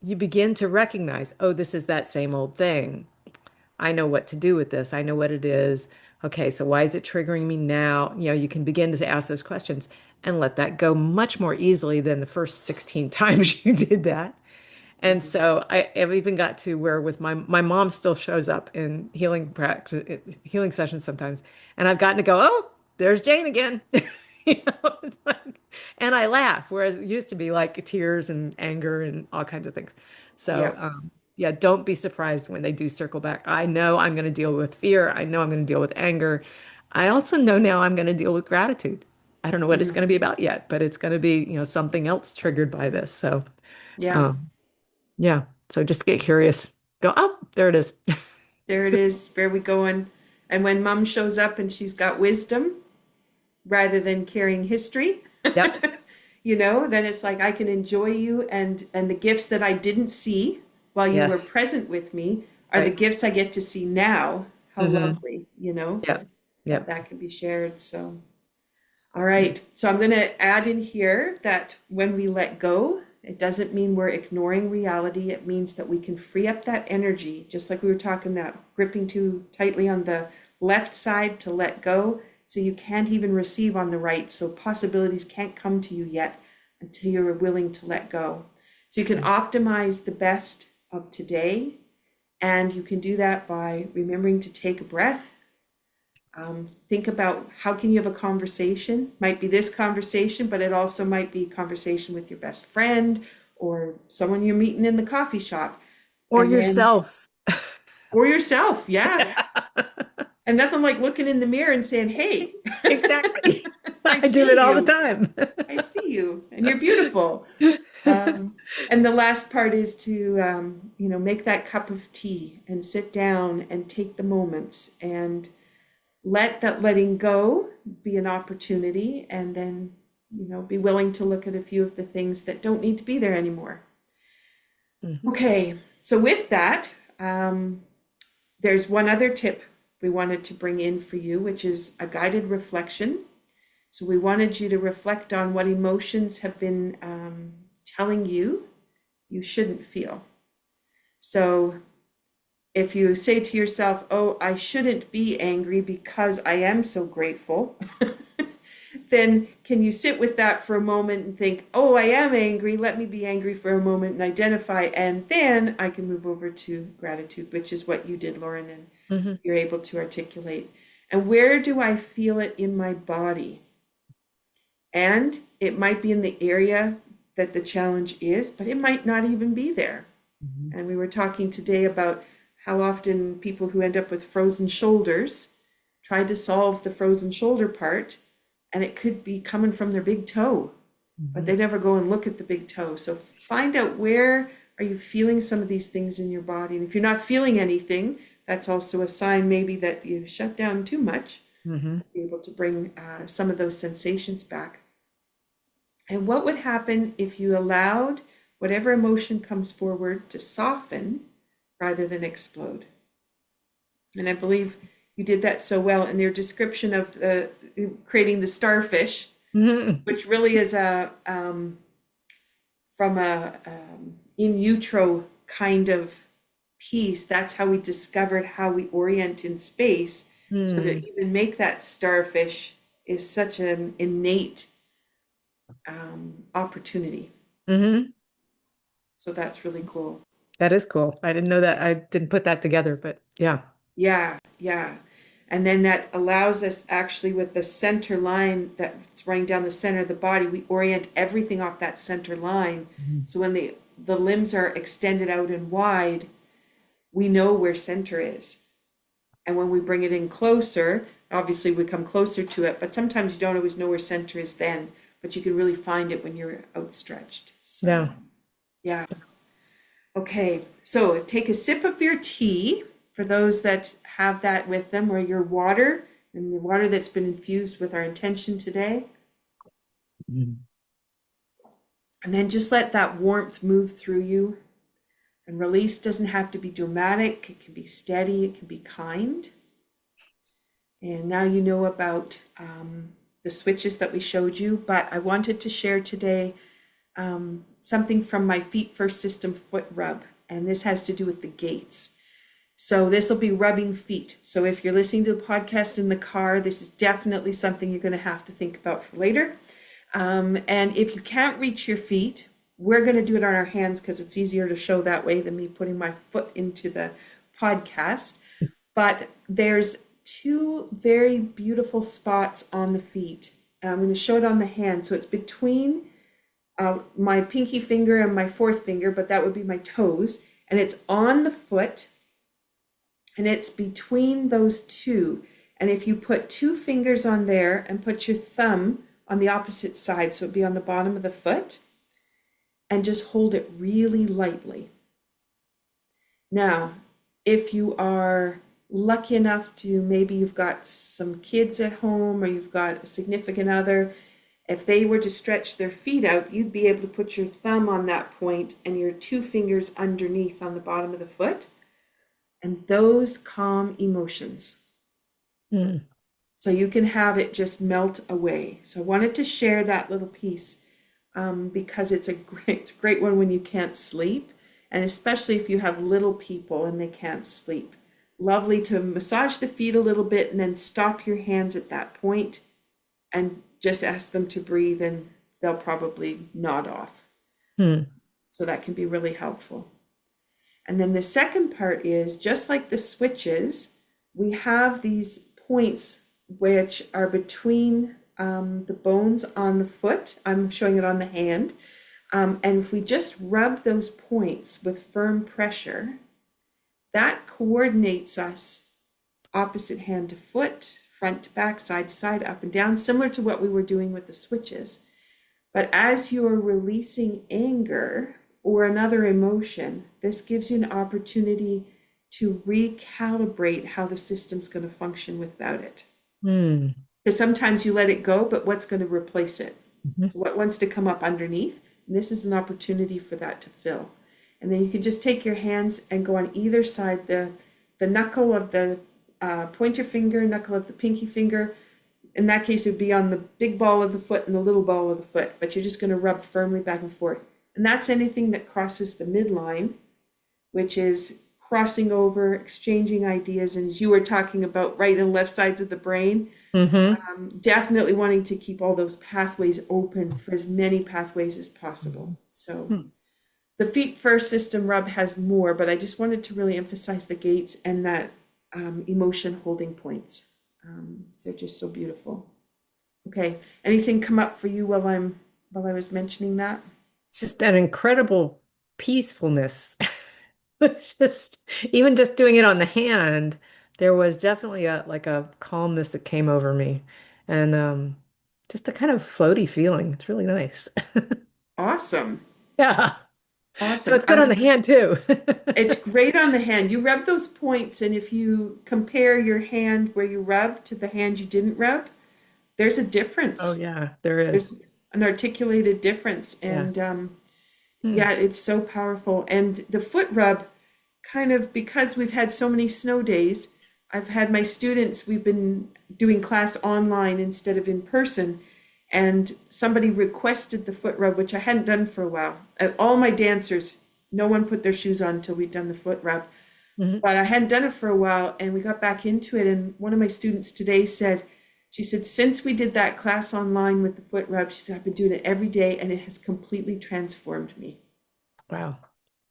you begin to recognize, oh, this is that same old thing. I know what to do with this. I know what it is. Okay, so why is it triggering me now? You can begin to ask those questions and let that go much more easily than the first 16 times you did that. And Mhm. so I've even got to where with my mom still shows up in healing practice, healing sessions sometimes, and I've gotten to go, oh, there's Jane again. It's like, and I laugh, whereas it used to be like tears and anger and all kinds of things. So Yep. yeah, don't be surprised when they do circle back. I know I'm going to deal with fear. I know I'm going to deal with anger. I also know now I'm going to deal with gratitude. I don't know what it's Mm. going to be about yet, but it's going to be, something else triggered by this. So. Yeah. Um, yeah. So just get curious. Go, oh, there it is. There it is. Where we going? And when mom shows up and she's got wisdom rather than carrying history, Yep. then it's like I can enjoy you, and the gifts that I didn't see while you were Yes. present with me are the Right. gifts I get to see now. How Mm-hmm. lovely, Yep. that Yep. that can be shared. So, all right. So I'm going to add in here that when we let go, it doesn't mean we're ignoring reality. It means that we can free up that energy, just like we were talking that gripping too tightly on the left side to let go. So you can't even receive on the right. So possibilities can't come to you yet until you're willing to let go. So you can optimize the best of today. And you can do that by remembering to take a breath. Think about how can you have a conversation. Might be this conversation, but it also might be conversation with your best friend or someone you're meeting in the coffee shop. Or And then, yourself. or yourself, yeah. Yeah. And nothing like looking in the mirror and saying, hey, Exactly. I I do it see all the you. time. I see you, and you're beautiful. And the last part is to, make that cup of tea and sit down and take the moments and let that letting go be an opportunity, and then, be willing to look at a few of the things that don't need to be there anymore. Mhm. Okay, so with that, there's one other tip we wanted to bring in for you, which is a guided reflection. So we wanted you to reflect on what emotions have been telling you shouldn't feel. So if you say to yourself, oh, I shouldn't be angry because I am so grateful, then can you sit with that for a moment and think, oh, I am angry. Let me be angry for a moment and identify. And then I can move over to gratitude, which is what you did, Lauren, and Mhm. you're able to articulate. And where do I feel it in my body? And it might be in the area that the challenge is, but it might not even be there. Mhm. And we were talking today about how often people who end up with frozen shoulders try to solve the frozen shoulder part, and it could be coming from their big toe, but Mhm. they never go and look at the big toe. So find out, where are you feeling some of these things in your body. And if you're not feeling anything, that's also a sign maybe that you shut down too much, Mhm. be able to bring some of those sensations back. And what would happen if you allowed whatever emotion comes forward to soften rather than explode? And I believe you did that so well in your description of creating the starfish, Mhm. which really is from a in utero kind of piece. That's how we discovered how we orient in space. So to Mhm. even make that starfish is such an innate opportunity. Mhm. So that's really cool. That is cool. I didn't know that. I didn't put that together, but yeah. Yeah, yeah. And then that allows us actually, with the center line that's running down the center of the body, we orient everything off that center line. Mhm. So when the limbs are extended out and wide, we know where center is. And when we bring it in closer, obviously we come closer to it, but sometimes you don't always know where center is then, but you can really find it when you're outstretched. So, Yeah. yeah. Okay, so take a sip of your tea for those that have that with them, or your water, and the water that's been infused with our intention today. Mhm. And then just let that warmth move through you. And release doesn't have to be dramatic, it can be steady, it can be kind. And now you know about the switches that we showed you, but I wanted to share today something from my Feet First System foot rub. And this has to do with the gates. So this will be rubbing feet. So if you're listening to the podcast in the car, this is definitely something you're going to have to think about for later. And if you can't reach your feet, we're going to do it on our hands because it's easier to show that way than me putting my foot into the podcast. But there's two very beautiful spots on the feet. I'm going to show it on the hand. So it's between my pinky finger and my fourth finger, but that would be my toes. And it's on the foot. And it's between those two. And if you put two fingers on there and put your thumb on the opposite side, so it'd be on the bottom of the foot, and just hold it really lightly. Now, if you are lucky enough to, maybe you've got some kids at home or you've got a significant other, if they were to stretch their feet out, you'd be able to put your thumb on that point and your two fingers underneath on the bottom of the foot. And those calm emotions. So you can have it just melt away. So I wanted to share that little piece because it's a great one when you can't sleep, and especially if you have little people and they can't sleep. Lovely to massage the feet a little bit and then stop your hands at that point and just ask them to breathe, and they'll probably nod off. So that can be really helpful. And then the second part is, just like the switches, we have these points which are between the bones on the foot. I'm showing it on the hand. And if we just rub those points with firm pressure, that coordinates us opposite hand to foot, front to back, side to side, up and down, similar to what we were doing with the switches. But as you're releasing anger or another emotion, this gives you an opportunity to recalibrate how the system's going to function without it. Because sometimes you let it go, but what's going to replace it? So what wants to come up underneath? And this is an opportunity for that to fill. And then you can just take your hands and go on either side, the knuckle of the pointer finger, knuckle of the pinky finger. In that case, it would be on the big ball of the foot and the little ball of the foot, but you're just going to rub firmly back and forth. And that's anything that crosses the midline, which is crossing over, exchanging ideas. And as you were talking about right and left sides of the brain, definitely wanting to keep all those pathways open for as many pathways as possible. So the feet first system rub has more, but I just wanted to really emphasize the gates and that emotion holding points. They're just so beautiful. Okay, anything come up for you while I was mentioning that? Just that incredible peacefulness. It's just, even just doing it on the hand, there was definitely a calmness that came over me, and just a kind of floaty feeling. It's really nice. Awesome. Yeah. Awesome. So it's good on the hand too. It's great on the hand. You rub those points, and if you compare your hand where you rub to the hand you didn't rub, there's a difference. Oh yeah, there is. There's an articulated difference, and yeah, it's so powerful. And the foot rub, kind of, because we've had so many snow days, I've had my students, we've been doing class online instead of in person, and somebody requested the foot rub, which I hadn't done for a while. All my dancers, no one put their shoes on until we'd done the foot rub. But I hadn't done it for a while, and we got back into it. And one of my students today said, she said, since we did that class online with the foot rub, she said, I've been doing it every day, and it has completely transformed me. Wow.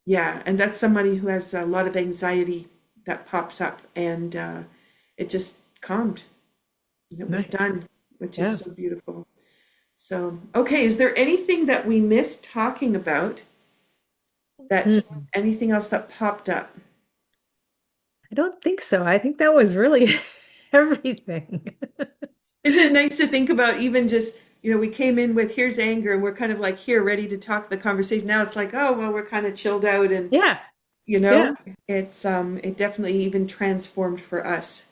Yeah, and that's somebody who has a lot of anxiety that pops up, and it just calmed. And it was done, which is so beautiful. So, okay, is there anything that we missed talking about? Anything else that popped up? I don't think so. I think that was really everything. Isn't it nice to think about, even just, we came in with here's anger, and we're kind of like here ready to talk the conversation. Now it's like, oh, well, we're kind of chilled out, and it's it definitely even transformed for us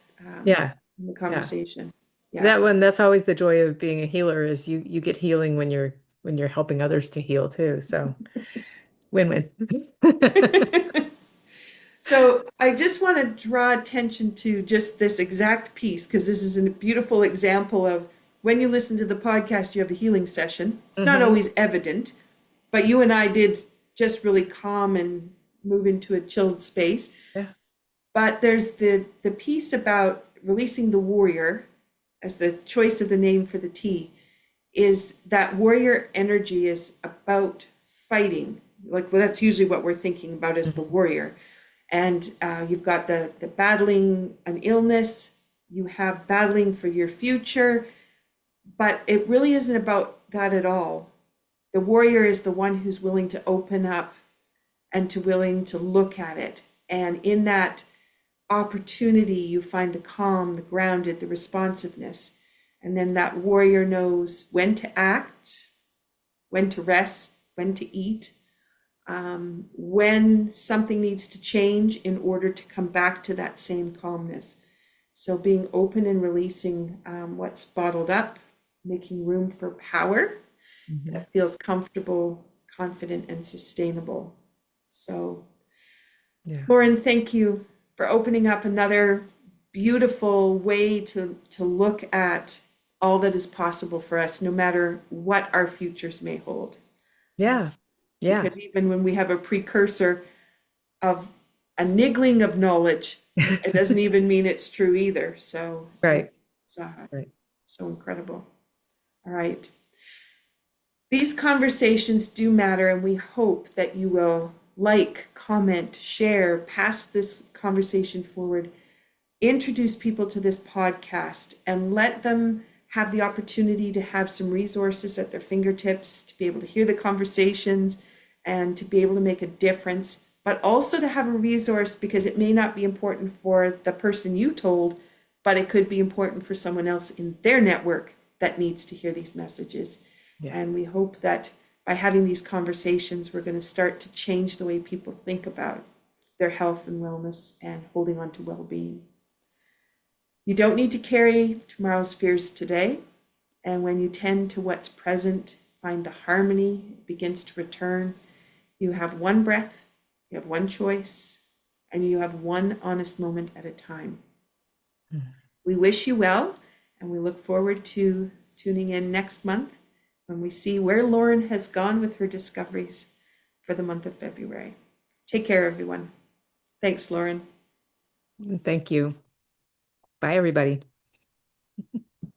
in the conversation. Yeah. That's always the joy of being a healer, is you get healing when you're helping others to heal too. So win-win. So I just want to draw attention to just this exact piece, because this is a beautiful example of when you listen to the podcast, you have a healing session. It's not always evident, but you and I did just really calm and move into a chilled space. Yeah. But there's the piece about releasing the warrior as the choice of the name for the tea, is that warrior energy is about fighting. Like, well, that's usually what we're thinking about as the Mhm. warrior. And you've got the battling an illness, you have battling for your future, but it really isn't about that at all. The warrior is the one who's willing to open up and to willing to look at it. And in that opportunity, you find the calm, the grounded, the responsiveness. And then that warrior knows when to act, when to rest, when to eat, when something needs to change in order to come back to that same calmness. So being open and releasing what's bottled up, making room for power Mhm. that feels comfortable, confident, and sustainable. So, Yeah. Laurin, thank you for opening up another beautiful way to look at all that is possible for us, no matter what our futures may hold. Yeah. Yeah. Because even when we have a precursor of a niggling of knowledge, it doesn't even mean it's true either. So Right. it's Right. so incredible. All right. These conversations do matter, and we hope that you will like, comment, share, pass this conversation forward, introduce people to this podcast, and let them have the opportunity to have some resources at their fingertips to be able to hear the conversations and to be able to make a difference, but also to have a resource because it may not be important for the person you told, but it could be important for someone else in their network that needs to hear these messages. Yeah. And we hope that by having these conversations, we're going to start to change the way people think about their health and wellness and holding on to well-being. You don't need to carry tomorrow's fears today. And when you tend to what's present, find the harmony, it begins to return. You have one breath, you have one choice, and you have one honest moment at a time. Mhm. We wish you well, and we look forward to tuning in next month when we see where Laurin has gone with her discoveries for the month of February. Take care, everyone. Thanks, Laurin. Thank you. Bye, everybody.